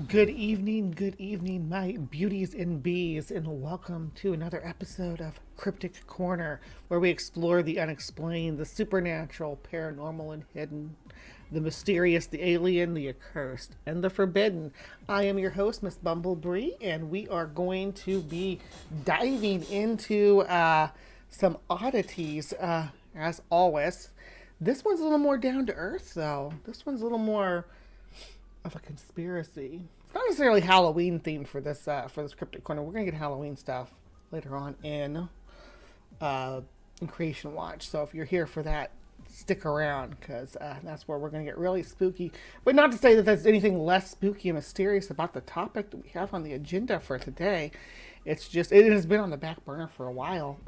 Good evening, my beauties and bees, and welcome to another episode of Cryptic Corner, where we explore the unexplained, the supernatural, paranormal, and hidden, the mysterious, the alien, the accursed, and the forbidden. I am your host, Miss Bumblebee, and we are going to be diving into some oddities, as always. This one's a little more down to earth, though. This one's a little more of a conspiracy. It's not necessarily Halloween themed for this cryptic corner. We're gonna get Halloween stuff later on in Creation Watch. So if you're here for that, stick around because that's where we're gonna get really spooky. But not to say that there's anything less spooky and mysterious about the topic that we have on the agenda for today. It's just it has been on the back burner for a while.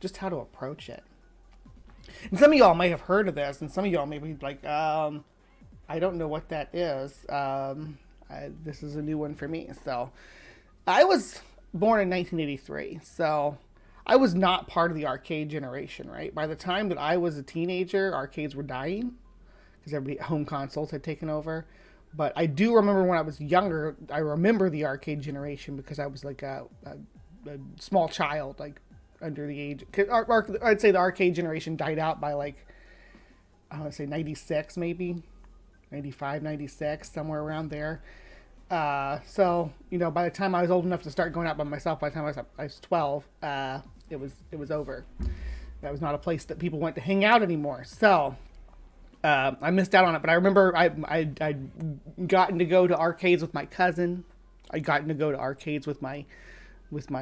Just how to approach it. And some of y'all may have heard of this, and some of y'all may be like, I don't know what that is. This is a new one for me. So, I was born in 1983. So, I was not part of the arcade generation, right? By the time that I was a teenager, arcades were dying because everybody home consoles had taken over. But I do remember when I was younger, I remember the arcade generation because I was like a small child, like under the age. I'd say the arcade generation died out by like, I want to say 96 maybe. 95, 96, somewhere around there. So, by the time I was old enough to start going out by myself, by the time I was 12, it was over. That was not a place that people went to hang out anymore. So, I missed out on it. But I remember I'd gotten to go to arcades with my cousin. I'd gotten to go to arcades with my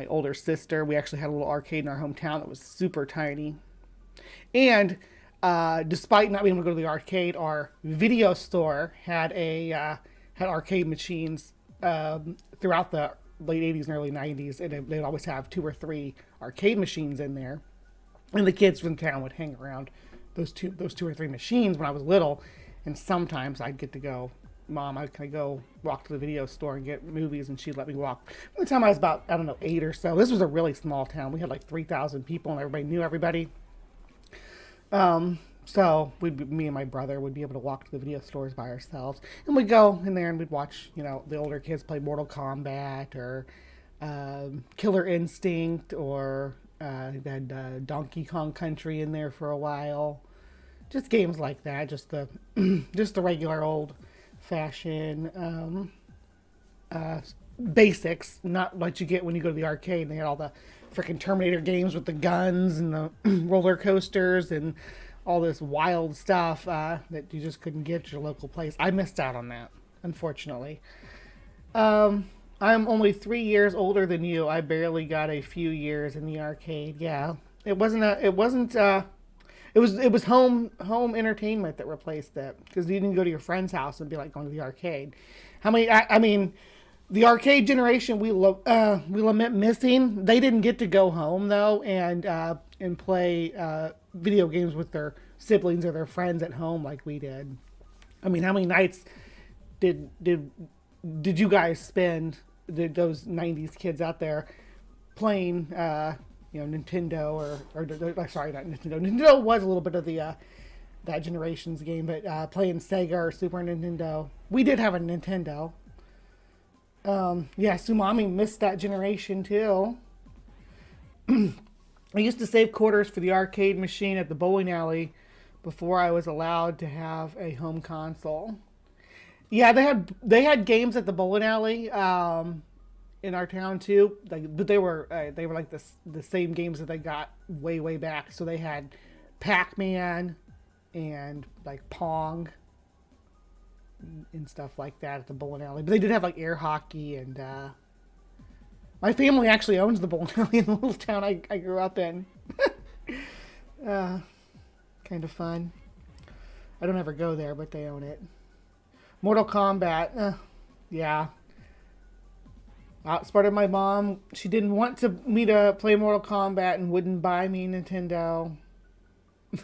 older sister. We actually had a little arcade in our hometown that was super tiny. And despite not being able to go to the arcade, our video store had had arcade machines throughout the late 80s and early 90s, and they'd always have 2 or 3 arcade machines in there. And the kids from town would hang around those two or 3 machines when I was little, and sometimes I'd get to go, Mom, can I go walk to the video store and get movies, and she'd let me walk. By the time I was about, 8 or so, this was a really small town. We had like 3,000 people, and everybody knew everybody. So me and my brother would be able to walk to the video stores by ourselves, and we'd go in there and we'd watch, the older kids play Mortal Kombat or, Killer Instinct, or, they had, Donkey Kong Country in there for a while. Just games like that, just the regular old fashion, basics, not what you get when you go to the arcade. And they had all the freaking Terminator games with the guns and the roller coasters and all this wild stuff that you just couldn't get at your local place. I missed out on that, unfortunately. I'm only 3 years older than you. I barely got a few years in the arcade. Yeah, it was home entertainment that replaced it, because you didn't go to your friend's house and be like going to the arcade. I mean, the arcade generation we lament missing. They didn't get to go home though and play video games with their siblings or their friends at home like we did. I mean, how many nights did you guys spend, those 90s kids out there playing Nintendo or sorry, not Nintendo. Nintendo was a little bit of the that generation's game, but playing Sega or Super Nintendo. We did have a Nintendo. Yeah, Sumami missed that generation too. I used to save quarters for the arcade machine at the bowling alley before I was allowed to have a home console. Yeah, they had games at the bowling alley in our town too. But they were like the same games that they got way back. So they had Pac-Man and like Pong and stuff like that at the bowling alley. But they did have like air hockey, and my family actually owns the bowling alley in the little town I grew up in. Kind of fun. I don't ever go there, but they own it. Mortal Kombat, yeah. Outsmarted my mom. She didn't want me to play Mortal Kombat and wouldn't buy me Nintendo.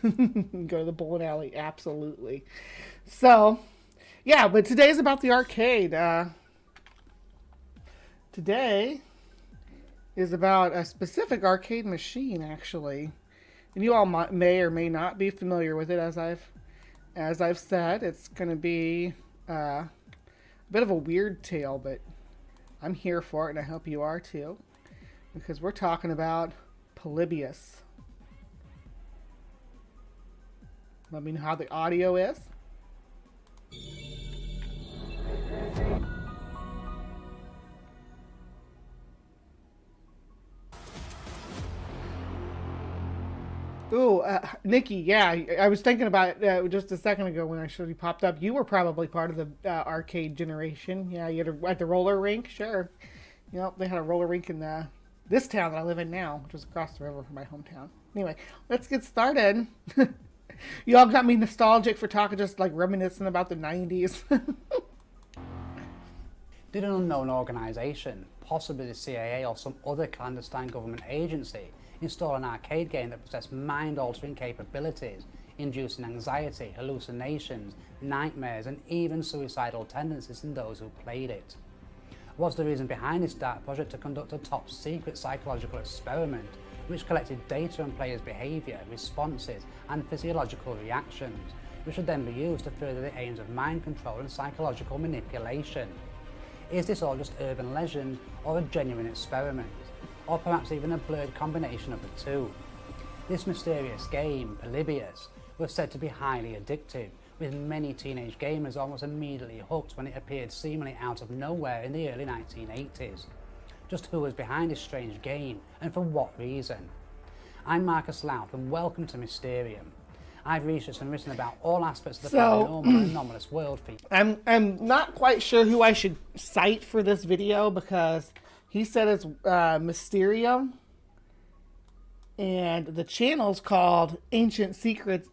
Go to the bowling alley, absolutely. So, yeah, but today's about the arcade. Today is about a specific arcade machine, actually. And you all may or may not be familiar with it, as I've said. It's going to be bit of a weird tale, but I'm here for it, and I hope you are too, because we're talking about Polybius. Let me know how the audio is. Ooh, Nikki, yeah, I was thinking about it just a second ago when I showed you popped up. You were probably part of the arcade generation. Yeah, you had at the roller rink, sure. You know, they had a roller rink in this town that I live in now, which is across the river from my hometown. Anyway, let's get started. You all got me nostalgic for talking, just like reminiscing about the 90s. Did an unknown organisation, possibly the CIA or some other clandestine government agency, install an arcade game that possessed mind-altering capabilities, inducing anxiety, hallucinations, nightmares, and even suicidal tendencies in those who played it? What's the reason behind this dark project to conduct a top-secret psychological experiment which collected data on players' behaviour, responses, and physiological reactions, which would then be used to further the aims of mind control and psychological manipulation? Is this all just urban legend or a genuine experiment? Or perhaps even a blurred combination of the two? This mysterious game, Polybius, was said to be highly addictive, with many teenage gamers almost immediately hooked when it appeared seemingly out of nowhere in the early 1980s. Just who was behind this strange game, and for what reason? I'm Marcus Louth, and welcome to Mysterium. I've researched and written about all aspects of the paranormal and anomalous world for you. I'm not quite sure who I should cite for this video, because he said it's Mysterium, and the channel's called Ancient Secret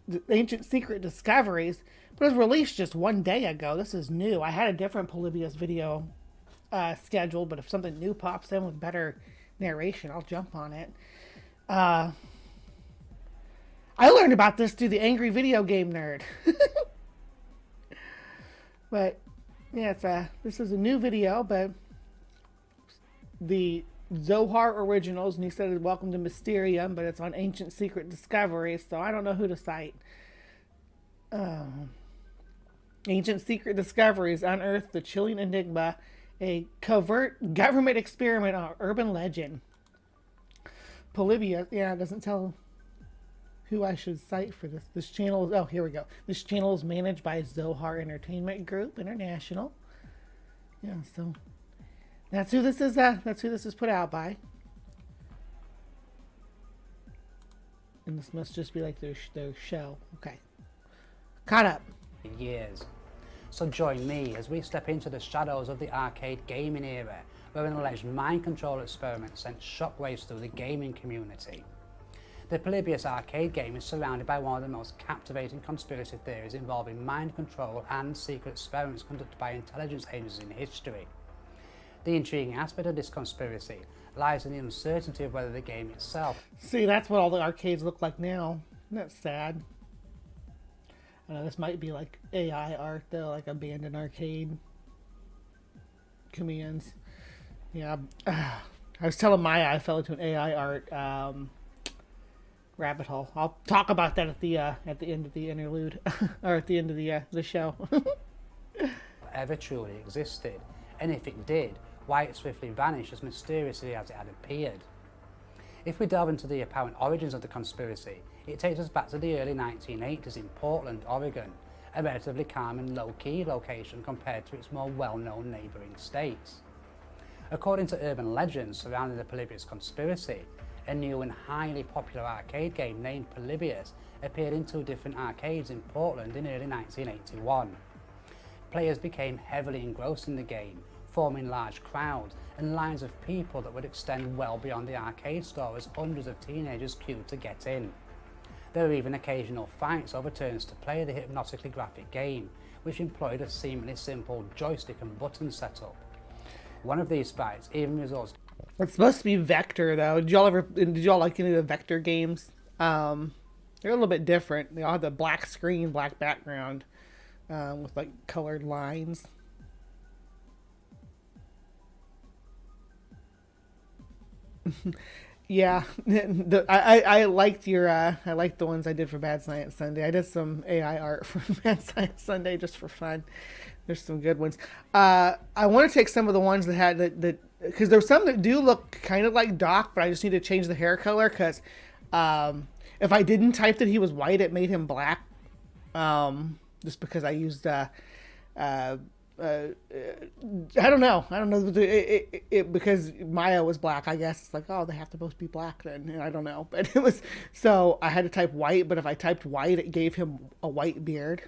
Discoveries, but it was released just one day ago. This is new. I had a different Polybius video scheduled, but if something new pops in with better narration, I'll jump on it. I learned about this through the Angry Video Game Nerd. But yeah, this is a new video, but the Zohar Originals, and he said welcome to Mysterium, but it's on Ancient Secret Discoveries, so I don't know who to cite. Ancient Secret Discoveries unearthed the chilling enigma, a covert government experiment on urban legend. Polybius, yeah, it doesn't tell who I should cite for this. This channel is, oh, here we go. This channel is managed by Zohar Entertainment Group International. Yeah, so that's who this is. That's who this is put out by. And this must just be like their show. Okay, caught up. Years. So join me as we step into the shadows of the arcade gaming era, where an alleged mind control experiment sent shockwaves through the gaming community. The Polybius arcade game is surrounded by one of the most captivating conspiracy theories involving mind control and secret experiments conducted by intelligence agencies in history. The intriguing aspect of this conspiracy lies in the uncertainty of whether the game itself... See, that's what all the arcades look like now. Isn't that sad? I know this might be like AI art though, like abandoned arcade commands. Yeah, I was telling Maya I fell into an AI art rabbit hole. I'll talk about that at the end of the interlude, or at the end of the show. ever truly existed, and if it did, why it swiftly vanished as mysteriously as it had appeared. If we delve into the apparent origins of the conspiracy, it takes us back to the early 1980s in Portland, Oregon, a relatively calm and low-key location compared to its more well-known neighbouring states. According to urban legends surrounding the Polybius conspiracy, a new and highly popular arcade game named Polybius appeared in 2 different arcades in Portland in early 1981. Players became heavily engrossed in the game, forming large crowds and lines of people that would extend well beyond the arcade store as hundreds of teenagers queued to get in. There were even occasional fights over turns to play the hypnotically graphic game, which employed a seemingly simple joystick and button setup. One of these fights even results... It's supposed to be Vector though. Did y'all like any of the Vector games? They're a little bit different. They all have the black screen, black background, with like colored lines. Yeah, I liked your I liked the ones I did for Bad Science Sunday. I did some AI art for Bad Science Sunday just for fun. There's some good ones. I want to take some of the ones that had that because there's some that do look kind of like Doc, but I just need to change the hair color because if I didn't type that he was white, it made him black. Just because I used I don't know. Because Maya was black. I guess it's like, oh, they have to both be black then. And I don't know, but it was so I had to type white. But if I typed white, it gave him a white beard.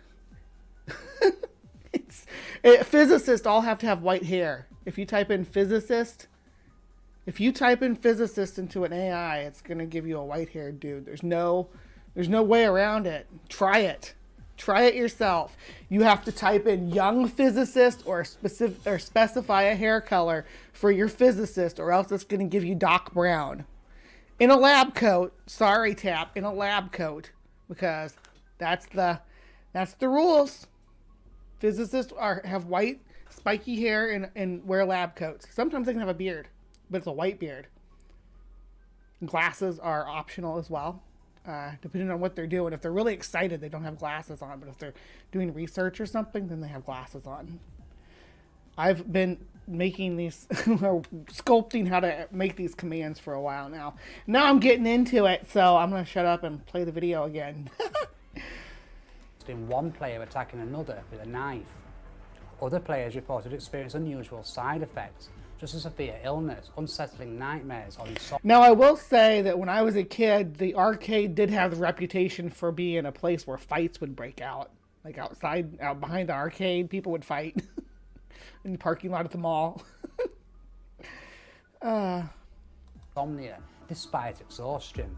Physicists all have to have white hair. If you type in physicist into an AI, it's gonna give you a white haired dude. There's no way around it. Try it. Try it yourself. You have to type in young physicist or specify a hair color for your physicist, or else it's going to give you Doc Brown in a lab coat. Sorry, Tap, in a lab coat, because that's the rules. Physicists have white spiky hair and wear lab coats. Sometimes they can have a beard, but it's a white beard. Glasses are optional as well. Depending on what they're doing. If they're really excited, they don't have glasses on. But if they're doing research or something, then they have glasses on. I've been making these, or sculpting how to make these commands for a while now. Now I'm getting into it, so I'm going to shut up and play the video again. In one player attacking another with a knife. Other players reported experiencing unusual side effects, just as severe illness, unsettling nightmares, or insomnia. Now, I will say that when I was a kid, the arcade did have the reputation for being a place where fights would break out. Like outside, out behind the arcade, people would fight in the parking lot at the mall. Insomnia, despite exhaustion.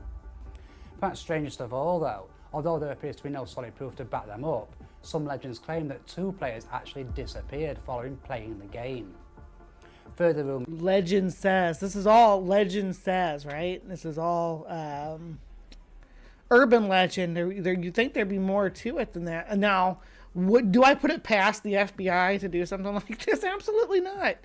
Perhaps strangest of all, though, although there appears to be no solid proof to back them up, some legends claim that 2 players actually disappeared following playing the game. Further rumors. Legend says. This is all legend says, right? This is all urban legend. You think there'd be more to it than that. Now, do I put it past the FBI to do something like this? Absolutely not.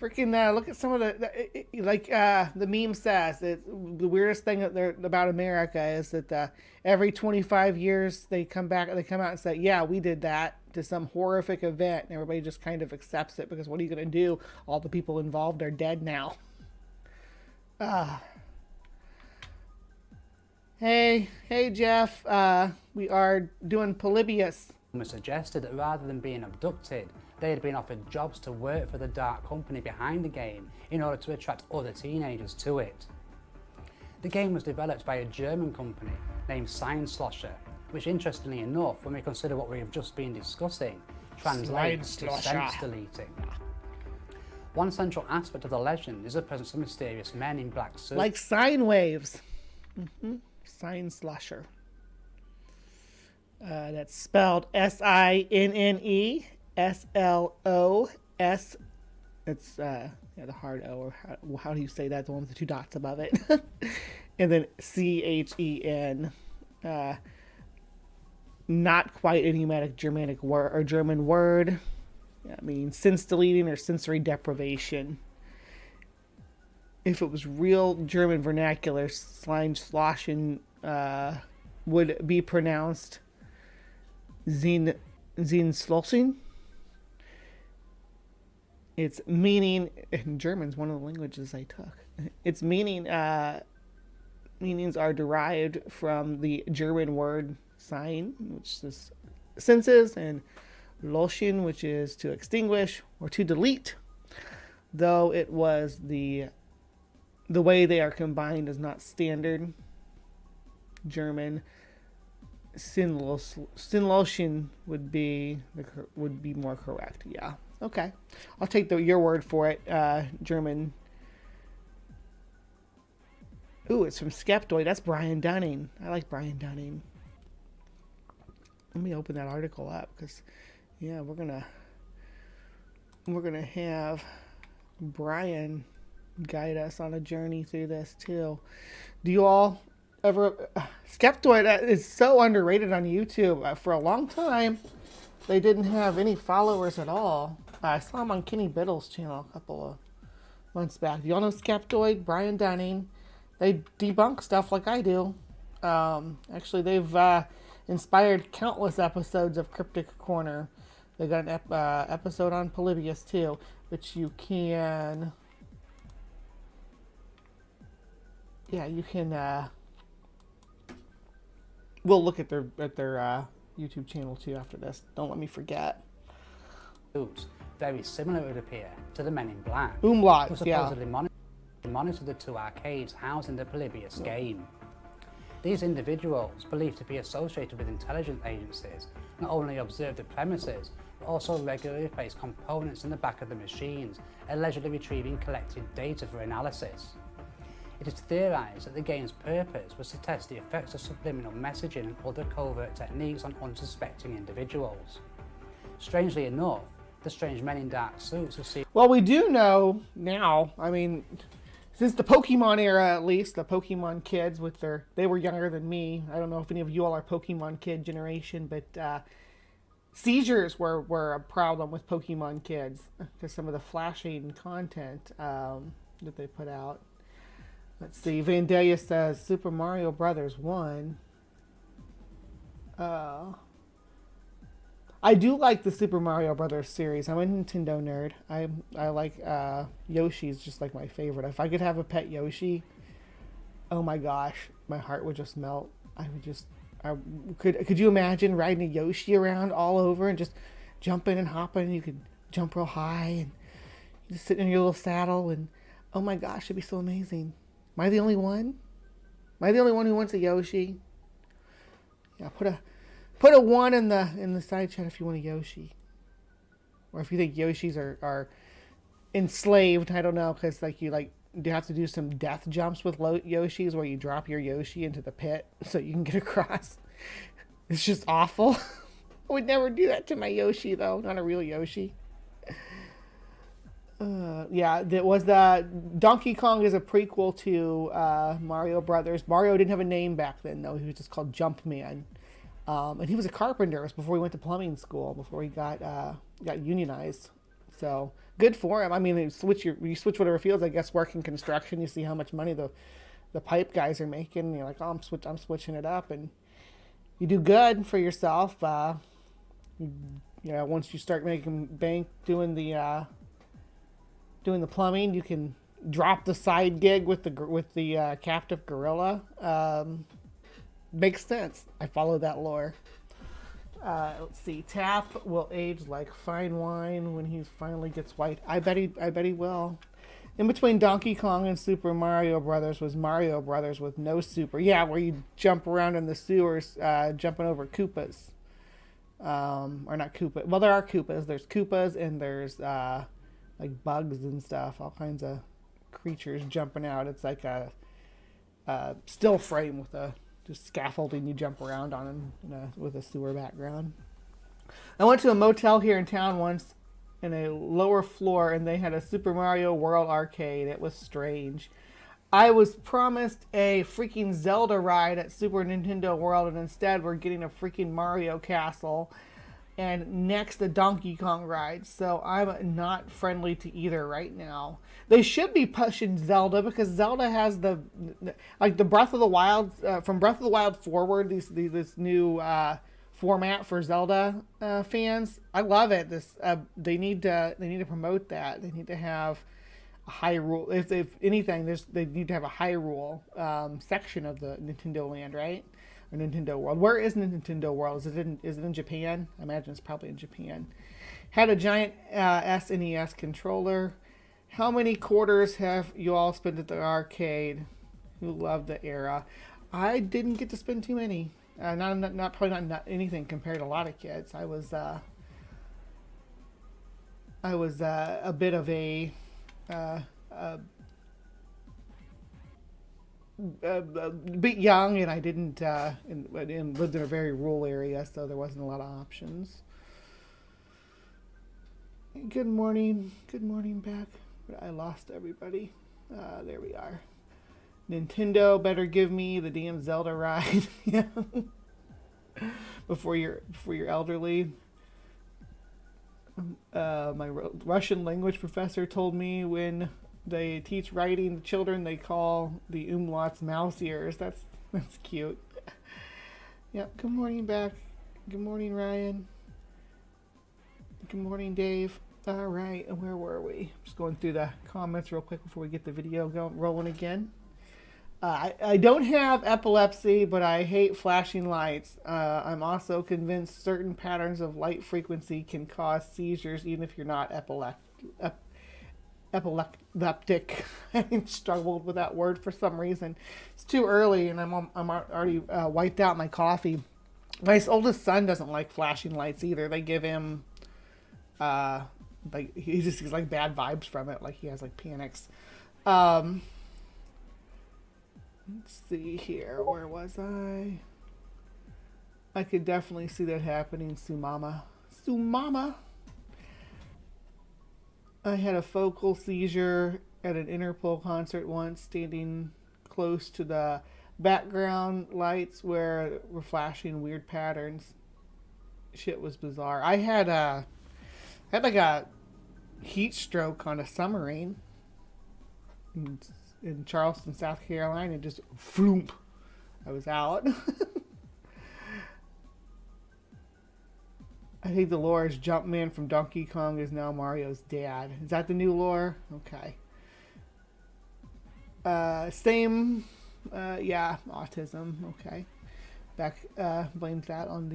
Freaking look at some of the meme says that the weirdest thing about America is that every 25 years they come out and say, yeah, we did that, to some horrific event, and everybody just kind of accepts it because what are you going to do? All the people involved are dead now. Hey Jeff, we are doing Polybius. Suggested that rather than being abducted, they had been offered jobs to work for the dark company behind the game in order to attract other teenagers to it. The game was developed by a German company named Science-Slosher, which interestingly enough, when we consider what we have just been discussing, translates to sense deleting. One central aspect of the legend is the presence of mysterious men in black suits. Like sine waves. Science-Slosher. That's spelled SINNE SLOS. It's the hard O, or how do you say that? The one with the 2 dots above it. And then CHEN. Not quite an idiomatic Germanic word or German word. I mean, sense deleting or sensory deprivation. If it was real German vernacular, Sloshen would be pronounced Zehnslossing. Its meaning in German's one of the languages I took. Its meanings are derived from the German word sign, which is senses, and loschen, which is to extinguish or to delete. Though it was the way they are combined is not standard German. Sinnloschen would be more correct. Yeah. Okay. I'll take your word for it. German. Ooh, it's from Skeptoid. That's Brian Dunning. I like Brian Dunning. Let me open that article up because, yeah, we're gonna have Brian guide us on a journey through this too. Do you all ever? Skeptoid is so underrated on YouTube. For a long time, they didn't have any followers at all. I saw him on Kenny Biddle's channel a couple of months back. Do y'all know Skeptoid? Brian Dunning. They debunk stuff like I do. Actually, they've inspired countless episodes of Cryptic Corner. They got an episode on Polybius too, which you can. Yeah, you can. We'll look at their YouTube channel too after this. Don't let me forget. Very similar, it would appear, to the Men in Black. Umlaut, who supposedly monitored the two arcades housing the Polybius game. These individuals, believed to be associated with intelligence agencies, not only observed the premises, but also regularly placed components in the back of the machines, allegedly retrieving collected data for analysis. It is theorized that the game's purpose was to test the effects of subliminal messaging and other covert techniques on unsuspecting individuals. Strangely enough, the strange men in dark suits who see... Well, we do know now, I mean, since the Pokemon era at least, the Pokemon kids with their... They were younger than me. I don't know if any of you all are Pokemon kid generation, but seizures were a problem with Pokemon kids because some of the flashing content that they put out. Let's see, Vandalia says Super Mario Brothers 1. I do like the Super Mario Brothers series. I'm a Nintendo nerd. I like Yoshi's just like my favorite. If I could have a pet Yoshi, oh my gosh, my heart would just melt. Could you imagine riding a Yoshi around all over and just jumping and hopping? You could jump real high and you just sit in your little saddle and oh my gosh, it'd be so amazing. Am I the only one? Am I the only one who wants a Yoshi? Yeah, put a 1 in the side chat if you want a Yoshi, or if you think Yoshis are enslaved. I don't know, because you have to do some death jumps with Yoshis where you drop your Yoshi into the pit so you can get across. It's just awful. I would never do that to my Yoshi though, not a real Yoshi. Yeah, that was Donkey Kong is a prequel to Mario Brothers. Mario didn't have a name back then though. He was just called Jumpman. And he was a carpenter. It was before he went to plumbing school, before he got unionized. So good for him. I mean, you switch whatever fields. I guess working construction, you see how much money the pipe guys are making. And you're like, oh, I'm switching it up, and you do good for yourself. Once you start making bank doing the plumbing, you can drop the side gig with the captive gorilla. Makes sense. I follow that lore. Let's see. Tap will age like fine wine when he finally gets white. I bet he will. In between Donkey Kong and Super Mario Brothers was Mario Brothers with no super. Yeah, where you jump around in the sewers, jumping over Koopas. Or not Koopa. Well, there are Koopas. There's Koopas and there's like bugs and stuff. All kinds of creatures jumping out. It's like a still frame with a just scaffolding you jump around on with a sewer background. I went to a motel here in town once in a lower floor and they had a Super Mario World arcade. It was strange. I was promised a freaking Zelda ride at Super Nintendo World and instead we're getting a freaking Mario Castle and next a Donkey Kong ride. So I'm not friendly to either right now. They should be pushing Zelda because Zelda has the Breath of the Wild, from Breath of the Wild forward, this new format for Zelda fans. I love it. They need to promote that. They need to have a Hyrule. If anything, they need to have a Hyrule section of the Nintendo Land, right? Or Nintendo World. Where is Nintendo World? Is it in Japan? I imagine it's probably in Japan. Had a giant SNES controller. How many quarters have you all spent at the arcade? Who loved the era? I didn't get to spend too many. Probably not anything compared to a lot of kids. I was a bit of a bit young, and I didn't and lived in a very rural area, so there wasn't a lot of options. Good morning back. I lost everybody. There we are. Nintendo better give me the damn Zelda ride. Yeah. before you're elderly. My Russian language professor told me when they teach writing to children, they call the umlauts mouse ears. That's cute. Yep. Good morning back. Good morning, Ryan. Good morning, Dave. All right, and where were we? Just going through the comments real quick before we get the video rolling again. I don't have epilepsy, but I hate flashing lights. I'm also convinced certain patterns of light frequency can cause seizures, even if you're not epileptic. I struggled with that word for some reason. It's too early, and I'm already wiped out my coffee. My oldest son doesn't like flashing lights either. They give him like he's like bad vibes from it. Like he has like panics. Let's see here. Where was I? I could definitely see that happening. Sumama. I had a focal seizure at an Interpol concert once, standing close to the background lights where were flashing weird patterns. Shit was bizarre. I had like a heat stroke on a submarine in Charleston, South Carolina. Just floomp. I was out. I think the lore is Jumpman from Donkey Kong is now Mario's dad. Is that the new lore? Okay. Same. Yeah, autism. Okay. Blames that on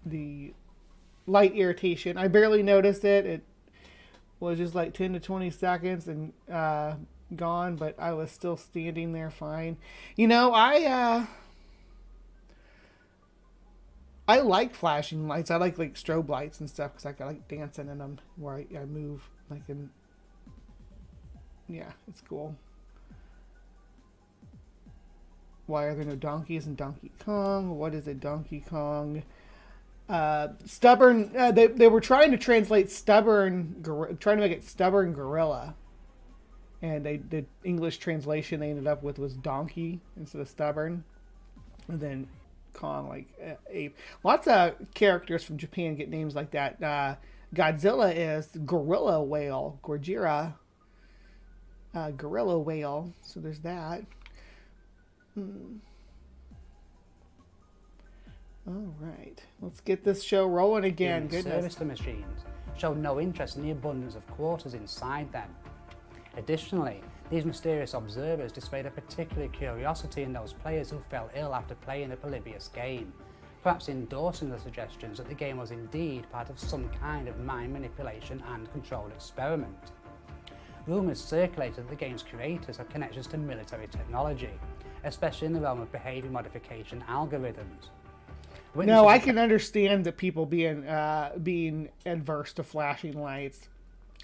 the light irritation. I barely noticed it. It was just like 10 to 20 seconds and gone, but I was still standing there fine. You know, I like flashing lights. I like strobe lights and stuff because I like dancing in them where I move like in. Yeah, it's cool. Why are there no donkeys in Donkey Kong? What is a Donkey Kong? Stubborn. They were trying to translate stubborn, trying to make it stubborn gorilla, and the English translation they ended up with was donkey instead of stubborn, and then Kong like ape. Lots of characters from Japan get names like that. Godzilla is gorilla whale, Gorgira. Gorilla whale. So there's that. All right, let's get this show rolling again. Goodness. Service machines showed no interest in the abundance of quarters inside them. Additionally, these mysterious observers displayed a particular curiosity in those players who fell ill after playing a Polybius game, perhaps endorsing the suggestions that the game was indeed part of some kind of mind manipulation and controlled experiment. Rumours circulated that the game's creators have connections to military technology, especially in the realm of behaviour modification algorithms. No, I can understand that people being adverse to flashing lights.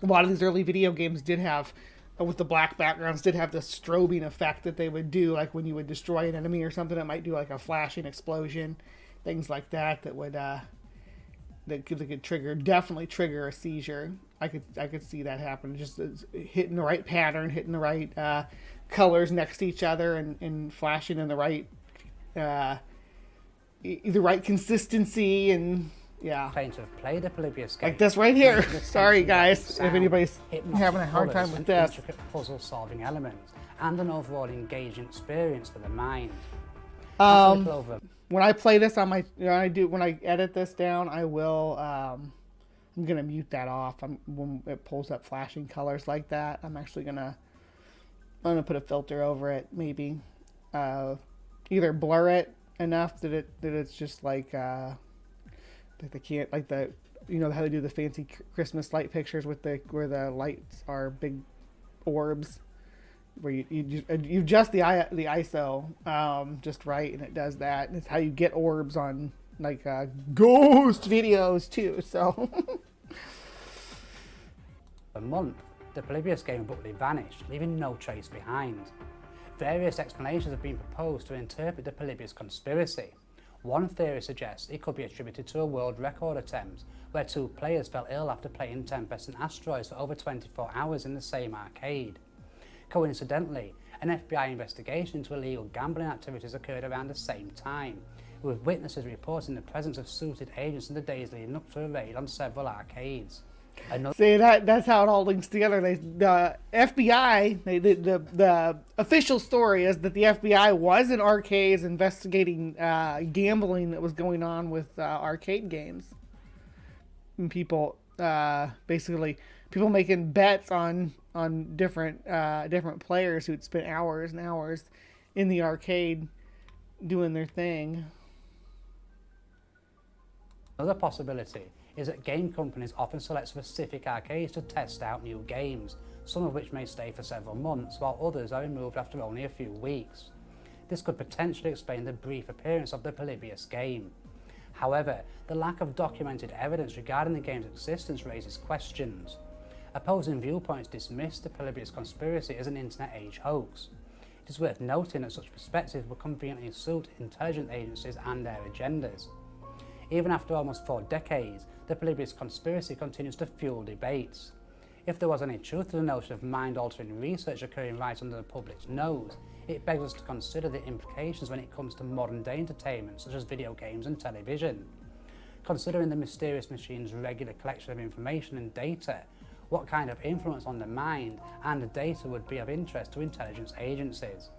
A lot of these early video games did have, with the black backgrounds, did have the strobing effect that they would do, like when you would destroy an enemy or something. It might do like a flashing explosion, things like that. That would that could definitely trigger a seizure. I could see that happen. Just hitting the right pattern, hitting the right colors next to each other, and flashing in the right. The right consistency and yeah. Claim to have played a Polybius game. Like this right here. Sorry guys, if anybody's having a hard time with this. Intricate puzzle-solving elements and an overall engaging experience for the mind. When I play this on my, when I edit this down, I will. I'm gonna mute that off. When it pulls up flashing colors like that, I'm gonna put a filter over it. Maybe either blur it enough that it's just like that they can't, like the, you know how they do the fancy Christmas light pictures with where the lights are big orbs, where you adjust the ISO just right, and it does that. And it's how you get orbs on like ghost videos too. So a month, the Polybius game abruptly vanished, leaving no trace behind. Various explanations have been proposed to interpret the Polybius conspiracy. One theory suggests it could be attributed to a world record attempt where two players fell ill after playing Tempest and Asteroids for over 24 hours in the same arcade. Coincidentally, an FBI investigation into illegal gambling activities occurred around the same time, with witnesses reporting the presence of suited agents in the days leading up to a raid on several arcades. See, that's how it all links together. The FBI, the official story is that the FBI was in arcades investigating gambling that was going on with arcade games. and people basically people making bets on different players who'd spent hours and hours in the arcade doing their thing. Another possibility is that game companies often select specific arcades to test out new games, some of which may stay for several months, while others are removed after only a few weeks. This could potentially explain the brief appearance of the Polybius game. However, the lack of documented evidence regarding the game's existence raises questions. Opposing viewpoints dismiss the Polybius conspiracy as an internet age hoax. It is worth noting that such perspectives will conveniently suit intelligence agencies and their agendas. Even after almost 4 decades, the Polybius conspiracy continues to fuel debates. If there was any truth to the notion of mind-altering research occurring right under the public's nose, it begs us to consider the implications when it comes to modern-day entertainment such as video games and television. Considering the mysterious machine's regular collection of information and data, what kind of influence on the mind and the data would be of interest to intelligence agencies?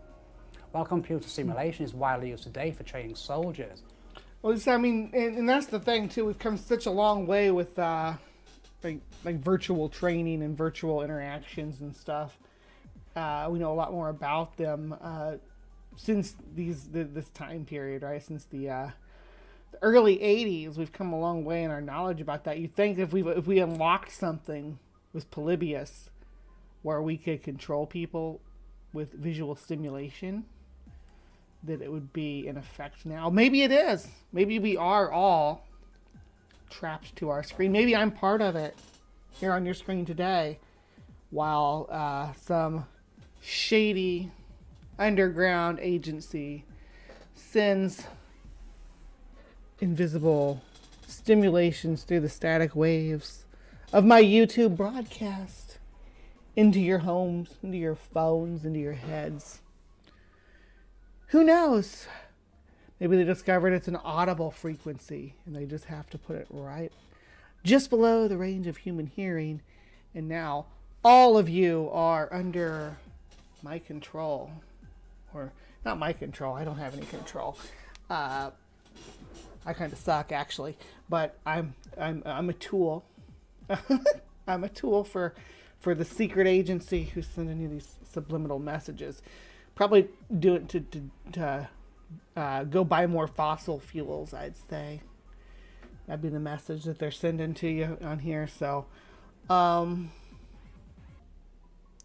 While computer simulation is widely used today for training soldiers, well, I mean, and that's the thing too. We've come such a long way with like virtual training and virtual interactions and stuff. We know a lot more about them since this time period, right? Since the early '80s, we've come a long way in our knowledge about that. You think if we unlocked something with Polybius, where we could control people with visual stimulation, that it would be in effect now. Maybe it is. Maybe we are all trapped to our screen. Maybe I'm part of it here on your screen today, while some shady underground agency sends invisible stimulations through the static waves of my YouTube broadcast into your homes, into your phones, into your heads. Who knows? Maybe they discovered it's an audible frequency and they just have to put it right just below the range of human hearing. And now all of you are under my control. Or not my control. I don't have any control. I kind of suck actually, but I'm a tool. I'm a tool for the secret agency who's sending you these subliminal messages. Probably do it to go buy more fossil fuels, I'd say. That'd be the message that they're sending to you on here. So, go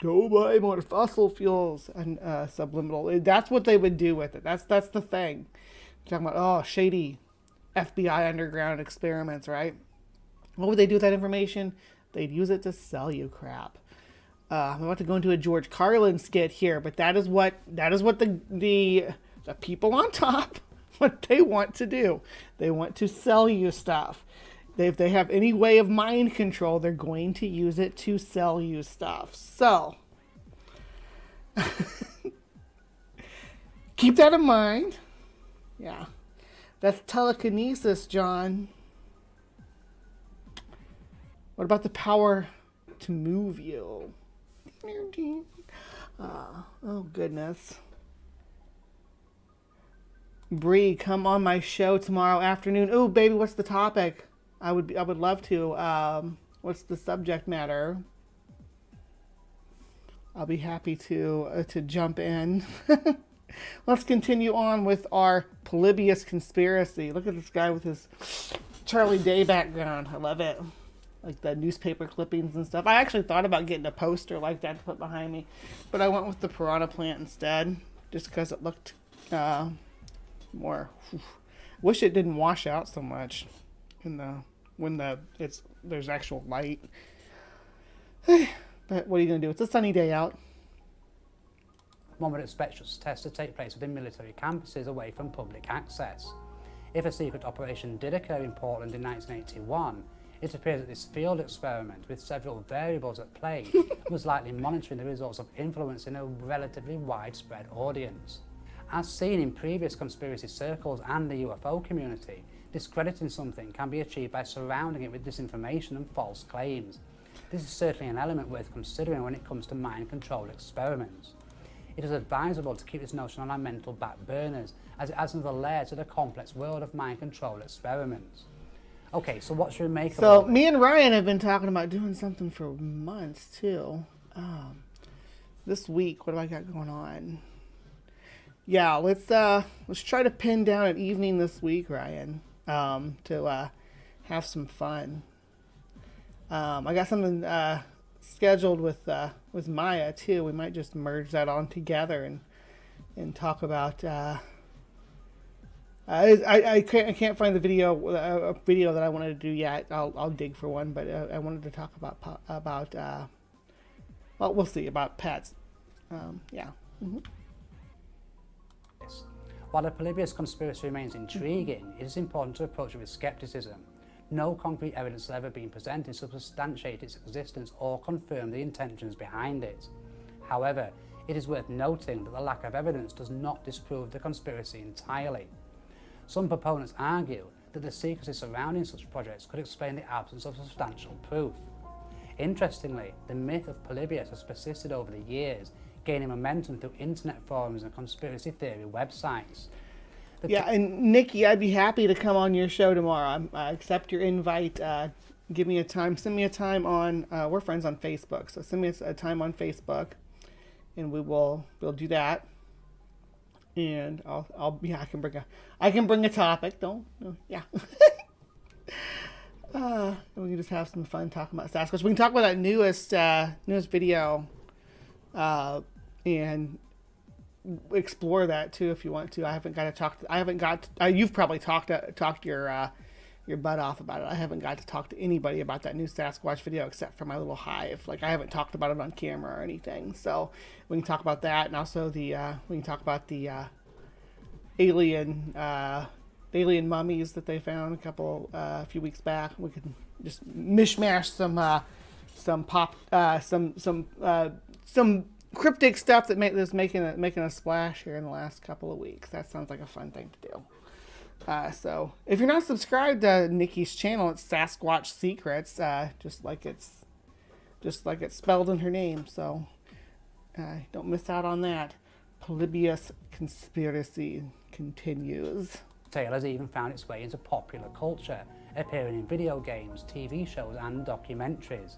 buy more fossil fuels and subliminal. That's what they would do with it. That's the thing. You're talking about, shady FBI underground experiments, right? What would they do with that information? They'd use it to sell you crap. I'm about to go into a George Carlin skit here, but that is what the people on top, what they want to do. They want to sell you stuff. If they have any way of mind control, they're going to use it to sell you stuff. So, keep that in mind. Yeah. That's telekinesis, John. What about the power to move you? Oh, goodness. Bree, come on my show tomorrow afternoon. Oh, baby, what's the topic? I would love to. What's the subject matter? I'll be happy to jump in. Let's continue on with our Polybius conspiracy. Look at this guy with his Charlie Day background. I love it. Like the newspaper clippings and stuff. I actually thought about getting a poster like that to put behind me, but I went with the piranha plant instead, just because it looked more. Wish it didn't wash out so much when there's actual light. But what are you gonna do? It's a sunny day out. One would expect such tests to take place within military campuses away from public access. If a secret operation did occur in Portland in 1981, it appears that this field experiment, with several variables at play, was likely monitoring the results of influencing a relatively widespread audience. As seen in previous conspiracy circles and the UFO community, discrediting something can be achieved by surrounding it with disinformation and false claims. This is certainly an element worth considering when it comes to mind-controlled experiments. It is advisable to keep this notion on our mental back burners, as it adds another layer to the complex world of mind-controlled experiments. Okay, so what's your make of So all me and Ryan have been talking about doing something for months too. This week, what do I got going on? Yeah, let's try to pin down an evening this week, Ryan, to have some fun. I got something scheduled with Maya too. We might just merge that on together and talk about. I can't find the video a video that I wanted to do yet. I'll dig for one, but I wanted to talk about well, we'll see, about pets. Yeah. Mm-hmm. this? While the Polybius conspiracy remains intriguing, it is important to approach it with skepticism. No concrete evidence has ever been presented to substantiate its existence or confirm the intentions behind it. However, it is worth noting that the lack of evidence does not disprove the conspiracy entirely. Some proponents argue that the secrecy surrounding such projects could explain the absence of substantial proof. Interestingly, the myth of Polybius has persisted over the years, gaining momentum through internet forums and conspiracy theory websites. Yeah, and Nikki, I'd be happy to come on your show tomorrow. I accept your invite. Give me a time. Send me a time on. We're friends on Facebook, so send me a time on Facebook, and we'll do that. And I can bring a topic. Don't yeah. And we can just have some fun talking about Sasquatch. We can talk about that newest video, and explore that too if you want to. I haven't got to talk. You've probably talked your butt off about it. I haven't got to talk to anybody about that new Sasquatch video except for my little Hive. Like, I haven't talked about it on camera or anything. So we can talk about that, and also we can talk about the alien mummies that they found a few weeks back. We can just mishmash some cryptic stuff that's making a splash here in the last couple of weeks. That sounds like a fun thing to do. So if you're not subscribed to Nikki's channel, it's Sasquatch Secrets, just like it's spelled in her name. So don't miss out on that. Polybius conspiracy continues. Tale has even found its way into popular culture, appearing in video games, TV shows and documentaries.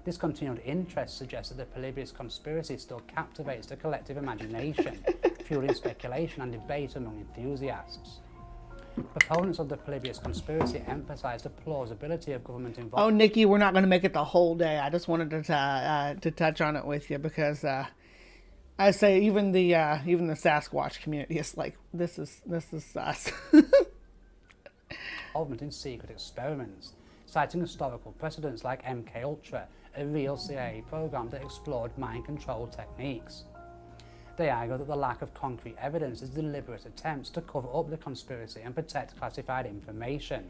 This continued interest suggests that the Polybius conspiracy still captivates the collective imagination, fueling speculation and debate among enthusiasts. Proponents of the Polybius conspiracy emphasize the plausibility of government involvement. Oh, Nikki, we're not going to make it the whole day. I just wanted to touch on it with you because I say even the Sasquatch community is like, this is sus. Involvement in secret experiments, citing historical precedents like MKUltra, a real CIA program that explored mind control techniques. They argue that the lack of concrete evidence is deliberate attempts to cover up the conspiracy and protect classified information.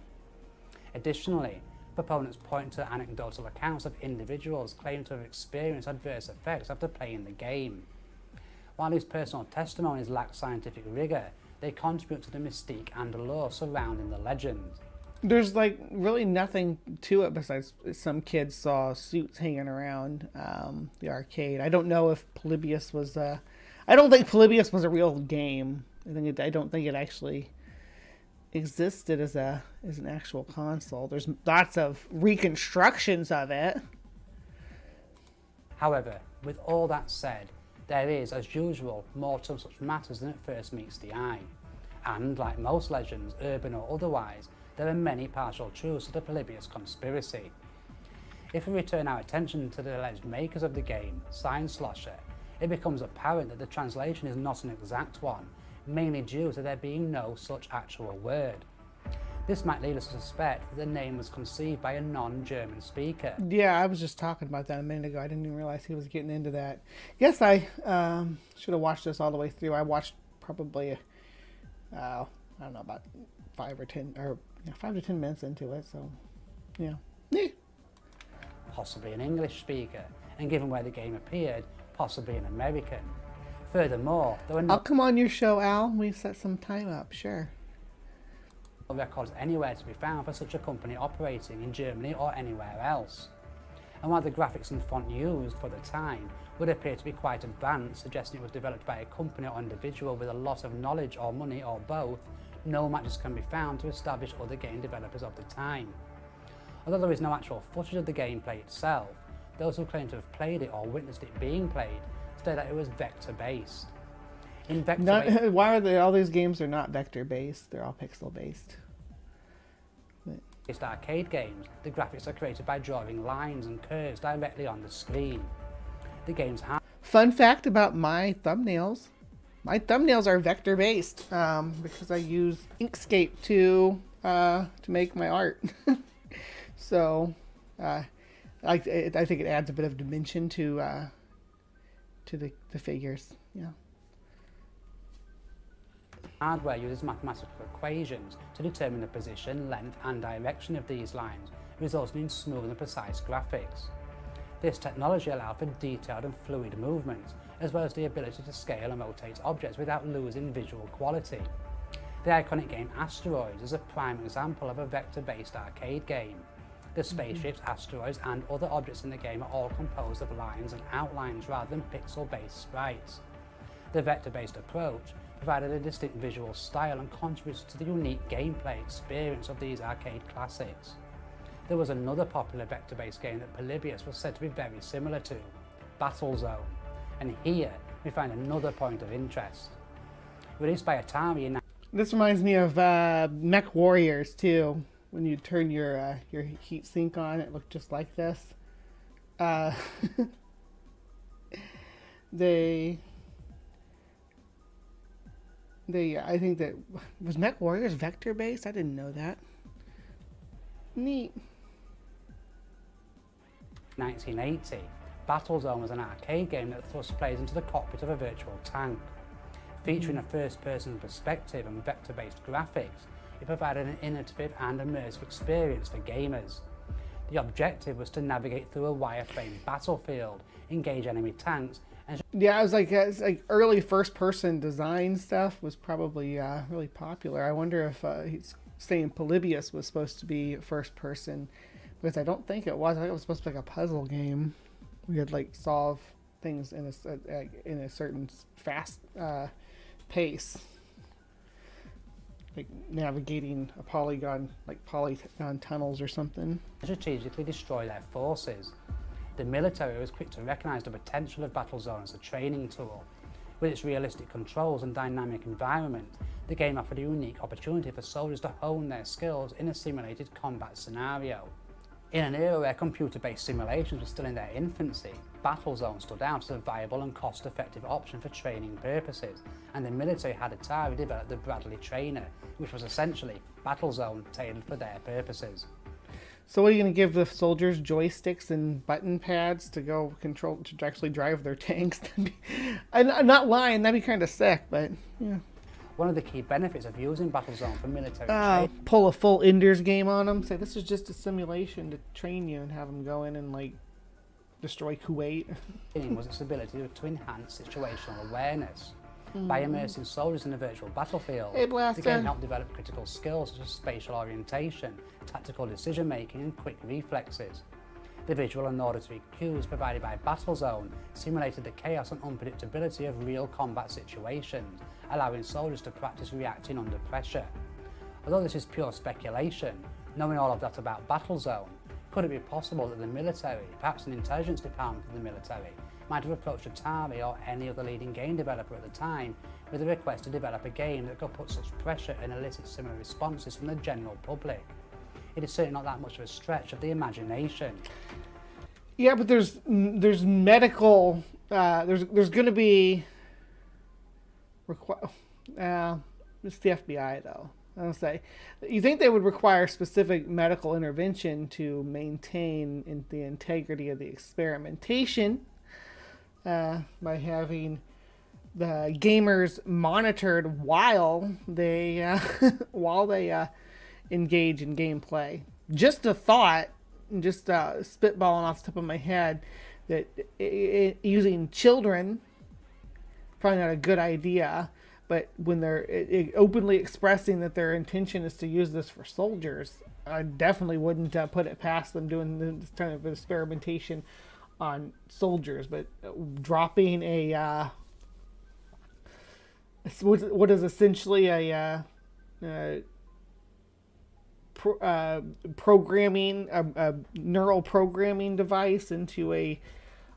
Additionally, proponents point to anecdotal accounts of individuals claiming to have experienced adverse effects after playing the game. While these personal testimonies lack scientific rigor, they contribute to the mystique and allure surrounding the legend. There's like really nothing to it besides some kids saw suits hanging around the arcade. I don't know if Polybius was. I don't think Polybius was a real game. I don't think it actually existed as an actual console. There's lots of reconstructions of it. However, with all that said, there is, as usual, more to such matters than it first meets the eye. And like most legends, urban or otherwise, there are many partial truths to the Polybius conspiracy. If we return our attention to the alleged makers of the game, Science Slosher, it becomes apparent that the translation is not an exact one, mainly due to there being no such actual word. This might lead us to suspect that the name was conceived by a non-German speaker. Yeah, I was just talking about that a minute ago. I didn't even realize he was getting into that. Yes, I should have watched this all the way through. I watched probably, I don't know, about 5 to 10 minutes into it. So, yeah. Possibly an English speaker, and given where the game appeared, possibly an American. Furthermore, there were no I'll come on your show, Al. We set some time up, sure. records anywhere to be found for such a company operating in Germany or anywhere else. And while the graphics and font used for the time would appear to be quite advanced, suggesting it was developed by a company or individual with a lot of knowledge or money or both, no matches can be found to establish other game developers of the time. Although there is no actual footage of the gameplay itself, those who claim to have played it or witnessed it being played state that it was vector-based. Why are all these games are not vector-based? They're all pixel-based. Arcade games, the graphics are created by drawing lines and curves directly on the screen. The games have... Fun fact about my thumbnails. My thumbnails are vector-based because I use Inkscape to make my art. So I think it adds a bit of dimension to the figures. Yeah. Hardware uses mathematical equations to determine the position, length and direction of these lines, resulting in smooth and precise graphics. This technology allows for detailed and fluid movements, as well as the ability to scale and rotate objects without losing visual quality. The iconic game Asteroids is a prime example of a vector-based arcade game. The spaceships, asteroids and other objects in the game are all composed of lines and outlines rather than pixel-based sprites. The vector-based approach provided a distinct visual style and contributed to the unique gameplay experience of these arcade classics. There was another popular vector-based game that Polybius was said to be very similar to, Battlezone, and here we find another point of interest. Released by Atari in... This reminds me of Mech Warriors too. When you turn your heat sink on, it looked just like this. I think that was Mech Warriors vector based. I didn't know that. Neat. 1980, Battlezone was an arcade game that thrust players into the cockpit of a virtual tank. Featuring a first-person perspective and vector-based graphics, it provided an innovative and immersive experience for gamers. The objective was to navigate through a wireframe battlefield, engage enemy tanks, and... Yeah, it's like early first-person design stuff was probably really popular. I wonder if he's saying Polybius was supposed to be first-person, because I don't think it was. I think it was supposed to be like a puzzle game. We had like solve things in a certain fast pace, like navigating a polygon tunnels or something. Strategically destroy their forces. The military was quick to recognise the potential of Battlezone as a training tool. With its realistic controls and dynamic environment, the game offered a unique opportunity for soldiers to hone their skills in a simulated combat scenario. In an era where computer-based simulations were still in their infancy, Battlezone stood out as a viable and cost-effective option for training purposes, and the military had Atari develop the Bradley Trainer, which was essentially Battlezone tailored for their purposes. So what are you going to give the soldiers? Joysticks and button pads to go control, to actually drive their tanks? I'm not lying, that'd be kind of sick, but yeah. One of the key benefits of using Battlezone for military training... Pull a full Ender's game on them. Say, this is just a simulation to train you, and have them go in and, like, destroy Kuwait. ...was its ability to enhance situational awareness. By immersing soldiers in a virtual battlefield, the game helped develop critical skills such as spatial orientation, tactical decision-making and quick reflexes. The visual and auditory cues provided by Battlezone simulated the chaos and unpredictability of real combat situations, allowing soldiers to practice reacting under pressure. Although this is pure speculation, knowing all of that about Battlezone, could it be possible that the military, perhaps an intelligence department of the military, might have approached Atari or any other leading game developer at the time with a request to develop a game that could put such pressure and elicit similar responses from the general public? It is certainly not that much of a stretch of the imagination. Yeah, but there's medical, there's going to be, it's the FBI though. I'll say, you think they would require specific medical intervention to maintain the integrity of the experimentation by having the gamers monitored while they engage in gameplay. Just a thought, just spitballing off the top of my head, that using children probably not a good idea. But when they're openly expressing that their intention is to use this for soldiers, I definitely wouldn't put it past them doing this kind of experimentation on soldiers. But dropping a what is essentially a uh, programming, a neural programming device into a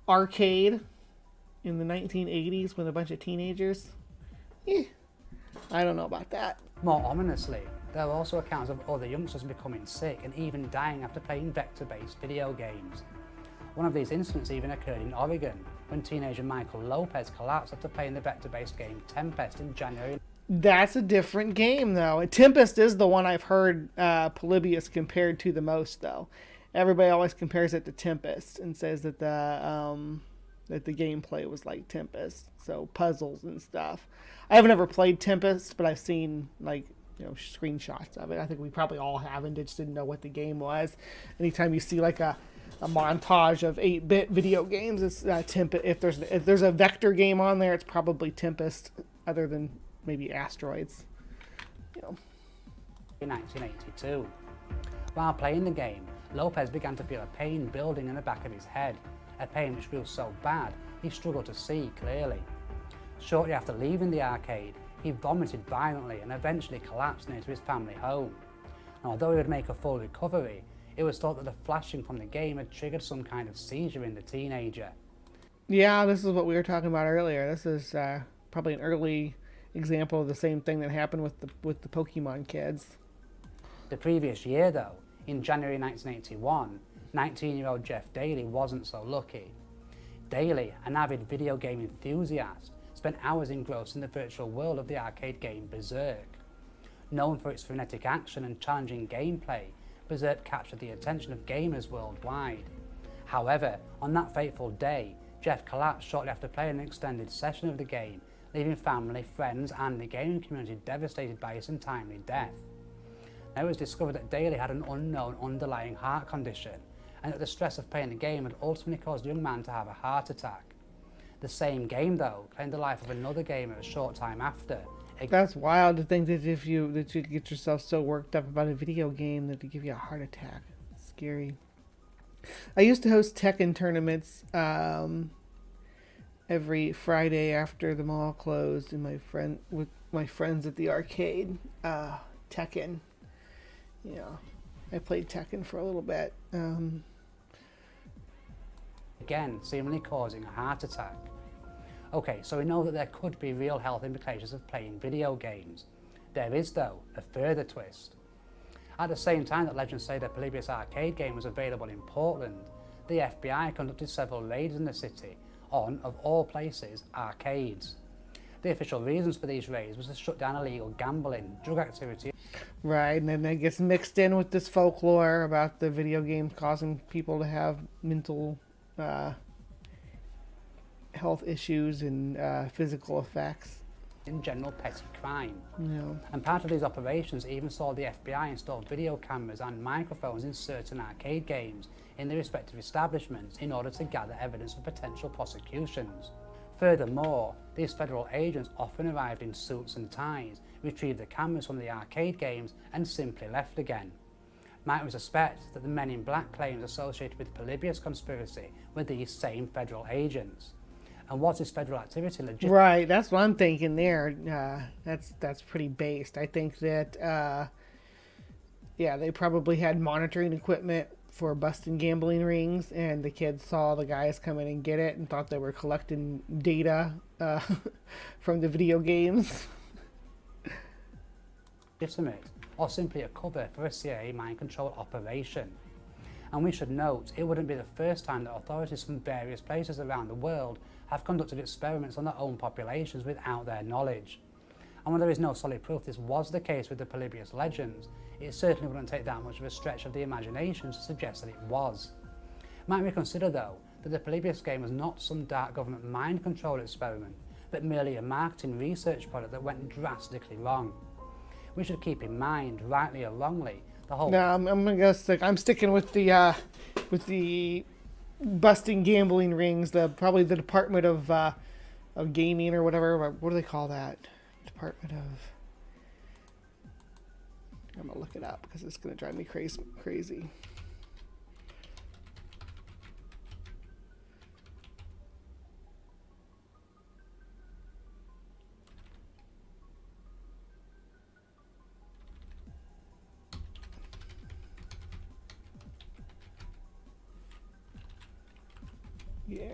arcade in the 1980s with a bunch of teenagers. I don't know about that. More ominously, there are also accounts of other youngsters becoming sick and even dying after playing vector-based video games. One of these incidents even occurred in Oregon, when teenager Michael Lopez collapsed after playing the vector-based game Tempest in January. That's a different game, though. Tempest is the one I've heard Polybius compared to the most, though. Everybody always compares it to Tempest and says that the gameplay was like Tempest, so puzzles and stuff. I haven't ever played Tempest, but I've seen screenshots of it. I think we probably all have and just didn't know what the game was. Anytime you see like a montage of 8-bit video games, it's Tempest. If there's a vector game on there, it's probably Tempest, other than maybe Asteroids. In 1982. While playing the game, Lopez began to feel a pain building in the back of his head, a pain which grew so bad he struggled to see clearly. Shortly after leaving the arcade, he vomited violently and eventually collapsed near to his family home. Now, although he would make a full recovery, it was thought that the flashing from the game had triggered some kind of seizure in the teenager. Yeah, this is what we were talking about earlier. This is probably an early example of the same thing that happened with the Pokemon kids. The previous year, though, in January 1981, 19-year-old Jeff Daly wasn't so lucky. Daly, an avid video game enthusiast, spent hours engrossed in the virtual world of the arcade game Berserk. Known for its frenetic action and challenging gameplay, Berserk captured the attention of gamers worldwide. However, on that fateful day, Jeff collapsed shortly after playing an extended session of the game, leaving family, friends and the gaming community devastated by his untimely death. Now it was discovered that Daly had an unknown underlying heart condition, and that the stress of playing the game had ultimately caused the young man to have a heart attack. The same game, though, claimed the life of another gamer a short time after. That's wild to think that you get yourself so worked up about a video game that it give you a heart attack. Scary. I used to host Tekken tournaments every Friday after the mall closed, and with my friends at the arcade. Tekken. I played Tekken for a little bit. Again, seemingly causing a heart attack. Okay, so we know that there could be real health implications of playing video games. There is, though, a further twist. At the same time that legends say the Polybius arcade game was available in Portland, the FBI conducted several raids in the city on, of all places, arcades. The official reasons for these raids was to shut down illegal gambling, drug activity. Right, and then that gets mixed in with this folklore about the video games causing people to have mental health issues and physical effects. In general petty crime. Yeah. And part of these operations even saw the FBI install video cameras and microphones in certain arcade games in their respective establishments in order to gather evidence of potential prosecutions. Furthermore, these federal agents often arrived in suits and ties, retrieved the cameras from the arcade games and simply left again. Might we suspect that the Men in Black claims associated with the Polybius conspiracy were these same federal agents? And was this federal activity legit? Right, that's what I'm thinking there. That's pretty based. I think that, they probably had monitoring equipment for busting gambling rings, and the kids saw the guys come in and get it and thought they were collecting data from the video games. Legitimate, or simply a cover for a CIA mind control operation. And we should note, it wouldn't be the first time that authorities from various places around the world have conducted experiments on their own populations without their knowledge. And when there is no solid proof this was the case with the Polybius legends, it certainly wouldn't take that much of a stretch of the imagination to suggest that it was. Might we consider, though, that the Polybius game was not some dark government mind control experiment, but merely a marketing research product that went drastically wrong? We should keep in mind, rightly or wrongly, the whole... No, I'm gonna go stick. I'm sticking with the busting gambling rings. Probably the Department of Gaming or whatever. What do they call that? Department of... I'm gonna look it up because it's gonna drive me crazy. Yeah.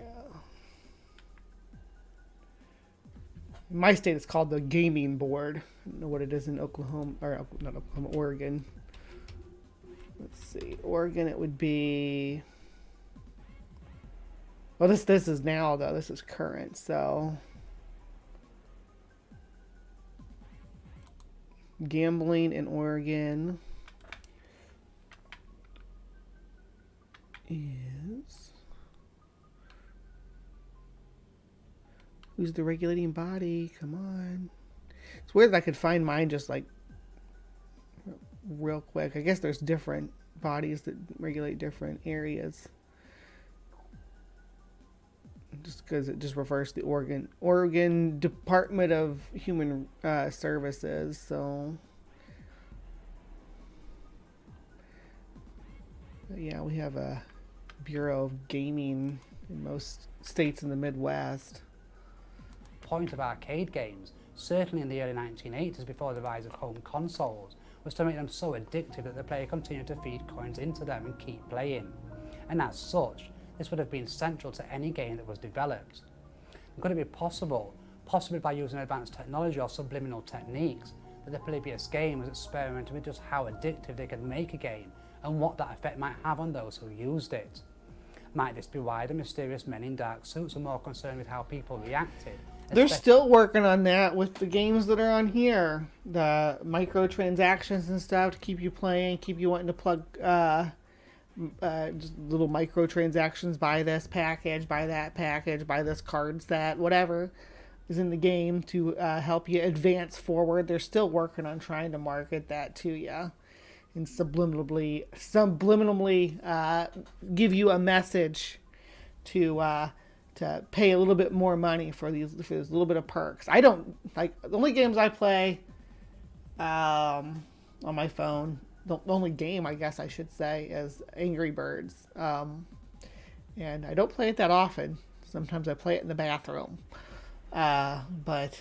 In my state, it's called the gaming board. I don't know what it is in Oklahoma, or not Oklahoma, Oregon. Let's see. Oregon, it would be... Well, this is now, though. This is current, so... Gambling in Oregon is... Who's the regulating body? Come on. It's weird that I could find mine just like real quick. I guess there's different bodies that regulate different areas. Just because it just refers to the Oregon Department of Human Services. So yeah, we have a Bureau of Gaming in most states in the Midwest. Point of arcade games, certainly in the early 1980s before the rise of home consoles, was to make them so addictive that the player continued to feed coins into them and keep playing. And as such, this would have been central to any game that was developed. And could it be possible, possibly by using advanced technology or subliminal techniques, that the Polybius game was experimenting with just how addictive they could make a game and what that effect might have on those who used it? Might this be why the mysterious men in dark suits were more concerned with how people reacted? They're still working on that with the games that are on here. The microtransactions and stuff to keep you playing, keep you wanting to plug just little microtransactions. Buy this package, buy that package, buy this card set, whatever is in the game to help you advance forward. They're still working on trying to market that to you and subliminally give you a message to pay a little bit more money for this little bit of perks. I don't like the only games I play on my phone. The only game I guess I should say is Angry Birds, and I don't play it that often. Sometimes I play it in the bathroom, but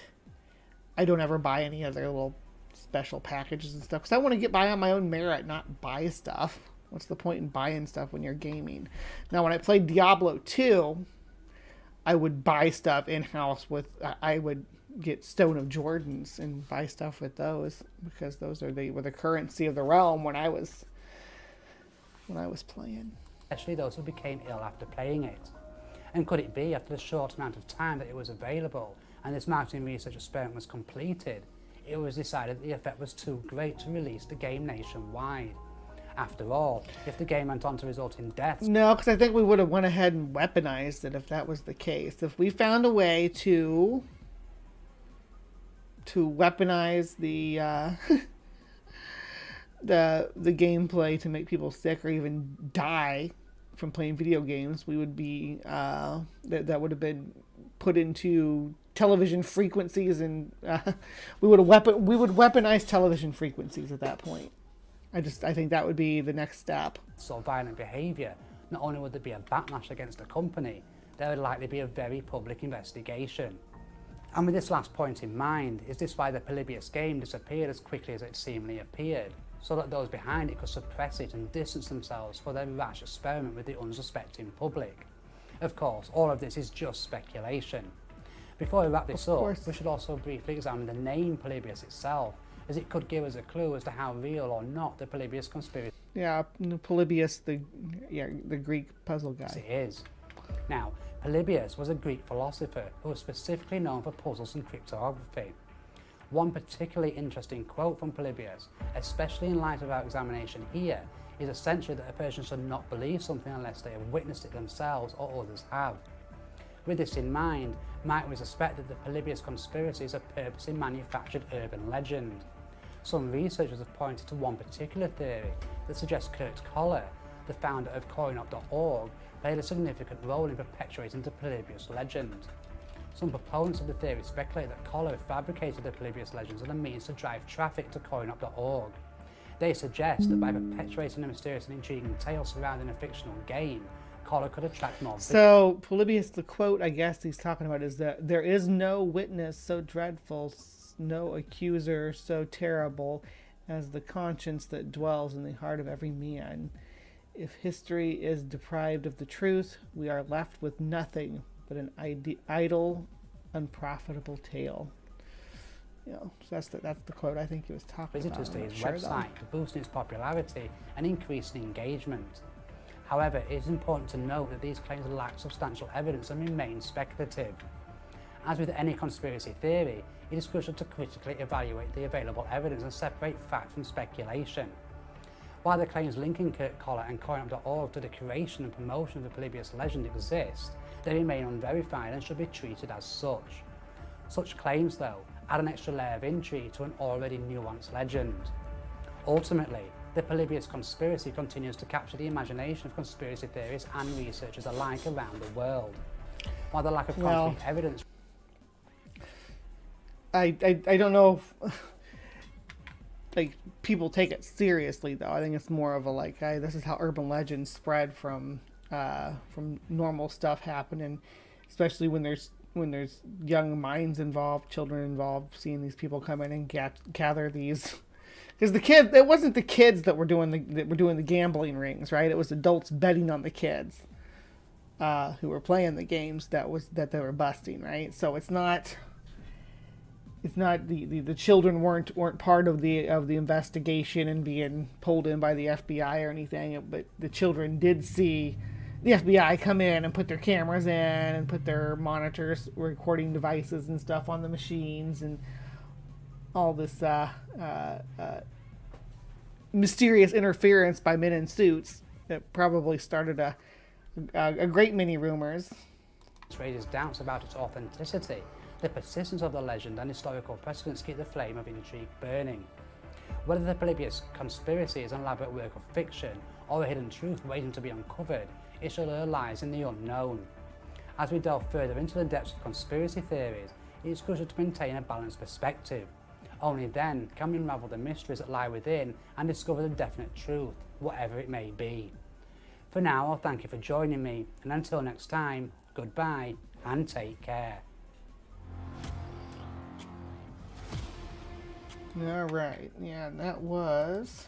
I don't ever buy any other little special packages and stuff because I want to get by on my own merit, not buy stuff. What's the point in buying stuff when you're gaming? Now, when I played Diablo 2. I would buy stuff in-house with, I would get Stone of Jordans and buy stuff with those because those were the currency of the realm when I was playing. Especially those who became ill after playing it. And could it be after the short amount of time that it was available and this marketing research experiment was completed, it was decided that the effect was too great to release the game nationwide? After all, if the game went on to result in deaths... No, because I think we would have went ahead and weaponized it if that was the case. If we found a way to weaponize the the gameplay to make people sick or even die from playing video games, we would be that would have been put into television frequencies, and we would weaponize television frequencies at that point. I think that would be the next step. So violent behaviour, not only would there be a backlash against the company, there would likely be a very public investigation. And with this last point in mind, is this why the Polybius game disappeared as quickly as it seemingly appeared, so that those behind it could suppress it and distance themselves for their rash experiment with the unsuspecting public? Of course, all of this is just speculation. Before we wrap this up, we should also briefly examine the name Polybius itself, as it could give us a clue as to how real or not the Polybius conspiracy Polybius, the Greek puzzle guy. It is. Now, Polybius was a Greek philosopher who was specifically known for puzzles and cryptography. One particularly interesting quote from Polybius, especially in light of our examination here, is essentially that a person should not believe something unless they have witnessed it themselves or others have. With this in mind, might we suspect that the Polybius conspiracy is a purposely manufactured urban legend? Some researchers have pointed to one particular theory that suggests Kurt Koller, the founder of CoinOp.org, played a significant role in perpetuating the Polybius legend. Some proponents of the theory speculate that Koller fabricated the Polybius legends as a means to drive traffic to CoinOp.org. They suggest that by perpetuating a mysterious and intriguing tale surrounding a fictional game, Koller could attract more... So, Polybius, the quote I guess he's talking about is that there is no witness so dreadful, no accuser so terrible as the conscience that dwells in the heart of every man. if history is deprived of the truth, we are left with nothing but an idle, unprofitable tale. You know, so that's the quote I think he was talking about. Visitors to his website to boost its popularity and increase in engagement. However, it is important to note that these claims lack substantial evidence and remain speculative. As with any conspiracy theory, it is crucial to critically evaluate the available evidence and separate fact from speculation. While the claims linking Kurt Koller and Coin.org to the creation and promotion of the Polybius legend exist, they remain unverified and should be treated as such. Such claims, though, add an extra layer of intrigue to an already nuanced legend. Ultimately, the Polybius conspiracy continues to capture the imagination of conspiracy theorists and researchers alike around the world. While the lack of concrete evidence... I don't know if like people take it seriously, though. I think it's more of a like, hey, this is how urban legends spread from normal stuff happening, especially when there's young minds involved, children involved, seeing these people come in and gather these. Because it wasn't the kids that were doing the gambling rings, right? It was adults betting on the kids who were playing the games that they were busting, right? So it's not the children weren't part of the investigation and being pulled in by the FBI or anything, but the children did see the FBI come in and put their cameras in and put their monitors, recording devices and stuff on the machines, and all this mysterious interference by men in suits that probably started a great many rumors. Raises doubts about its authenticity. The persistence of the legend and historical precedents keep the flame of intrigue burning. Whether the Polybius conspiracy is an elaborate work of fiction or a hidden truth waiting to be uncovered, its allure lies in the unknown. As we delve further into the depths of conspiracy theories, it is crucial to maintain a balanced perspective. Only then can we unravel the mysteries that lie within and discover the definite truth, whatever it may be. For now, I'll thank you for joining me, and until next time, goodbye and take care. All right, yeah, that was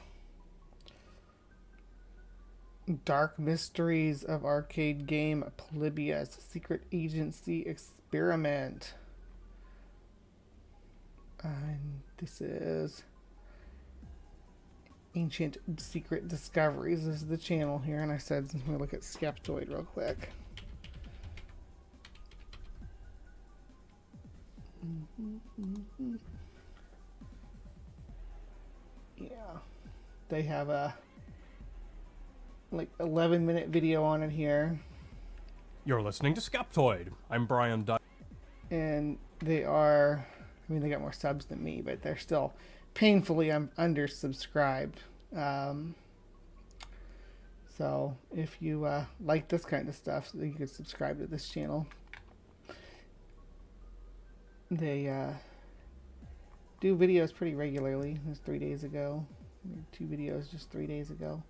Dark Mysteries of Arcade Game Polybius Secret Agency Experiment. And this is Ancient Secret Discoveries. This is the channel here, and I said, let me look at Skeptoid real quick. Yeah, they have a like 11-minute video on it here. You're listening to Skeptoid. I'm Brian Dunn. And they are, I mean, they got more subs than me, but they're still painfully undersubscribed. So if you like this kind of stuff, you can subscribe to this channel. They do videos pretty regularly. It was 3 days ago. 2 videos just 3 days ago.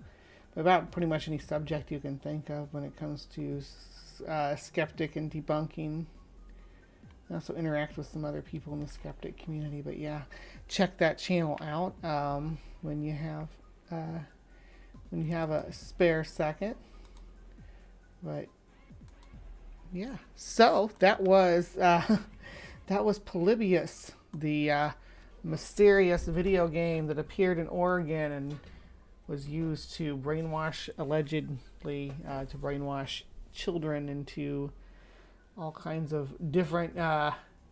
About pretty much any subject you can think of when it comes to skeptic and debunking. I also interact with some other people in the skeptic community, but yeah, check that channel out when you have a spare second. But yeah, so that was Polybius, the mysterious video game that appeared in Oregon and was used to brainwash, allegedly, to brainwash children into all kinds of different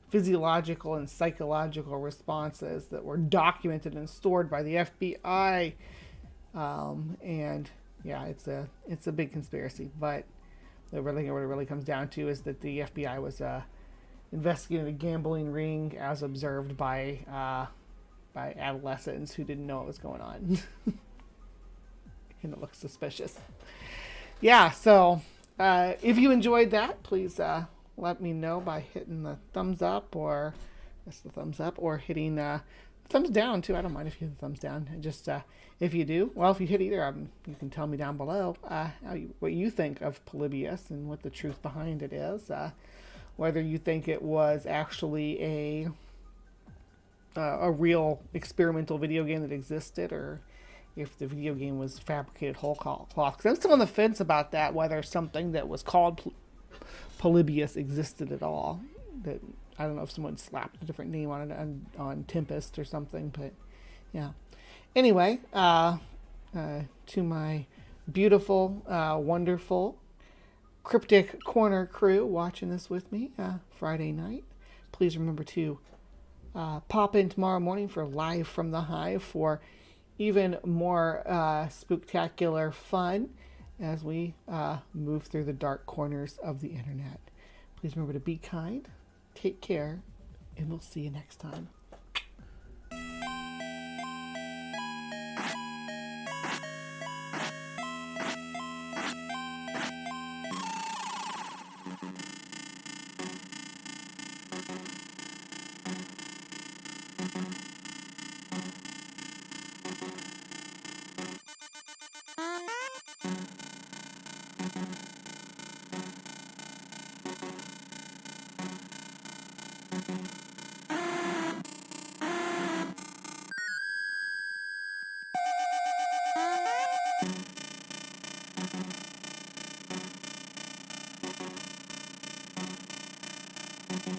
physiological and psychological responses that were documented and stored by the FBI. And yeah, it's a big conspiracy, but what it really comes down to is that the FBI was investigating a gambling ring as observed by adolescents who didn't know what was going on. And it looks suspicious. Yeah, so if you enjoyed that, please let me know by hitting the thumbs up, or that's the thumbs up, or hitting thumbs down too. I don't mind if you hit the thumbs down. Just if you do, well, if you hit either of them, you can tell me down below what you think of Polybius and what the truth behind it is. Whether you think it was actually a real experimental video game that existed, or if the video game was fabricated whole cloth. Because I'm still on the fence about that, whether something that was called Polybius existed at all. That I don't know if someone slapped a different name on it on Tempest or something, but yeah. Anyway, to my beautiful, wonderful Cryptic Corner crew watching this with me Friday night, please remember to pop in tomorrow morning for Live from the Hive for even more spooktacular fun as we move through the dark corners of the internet. Please remember to be kind, take care, and we'll see you next time.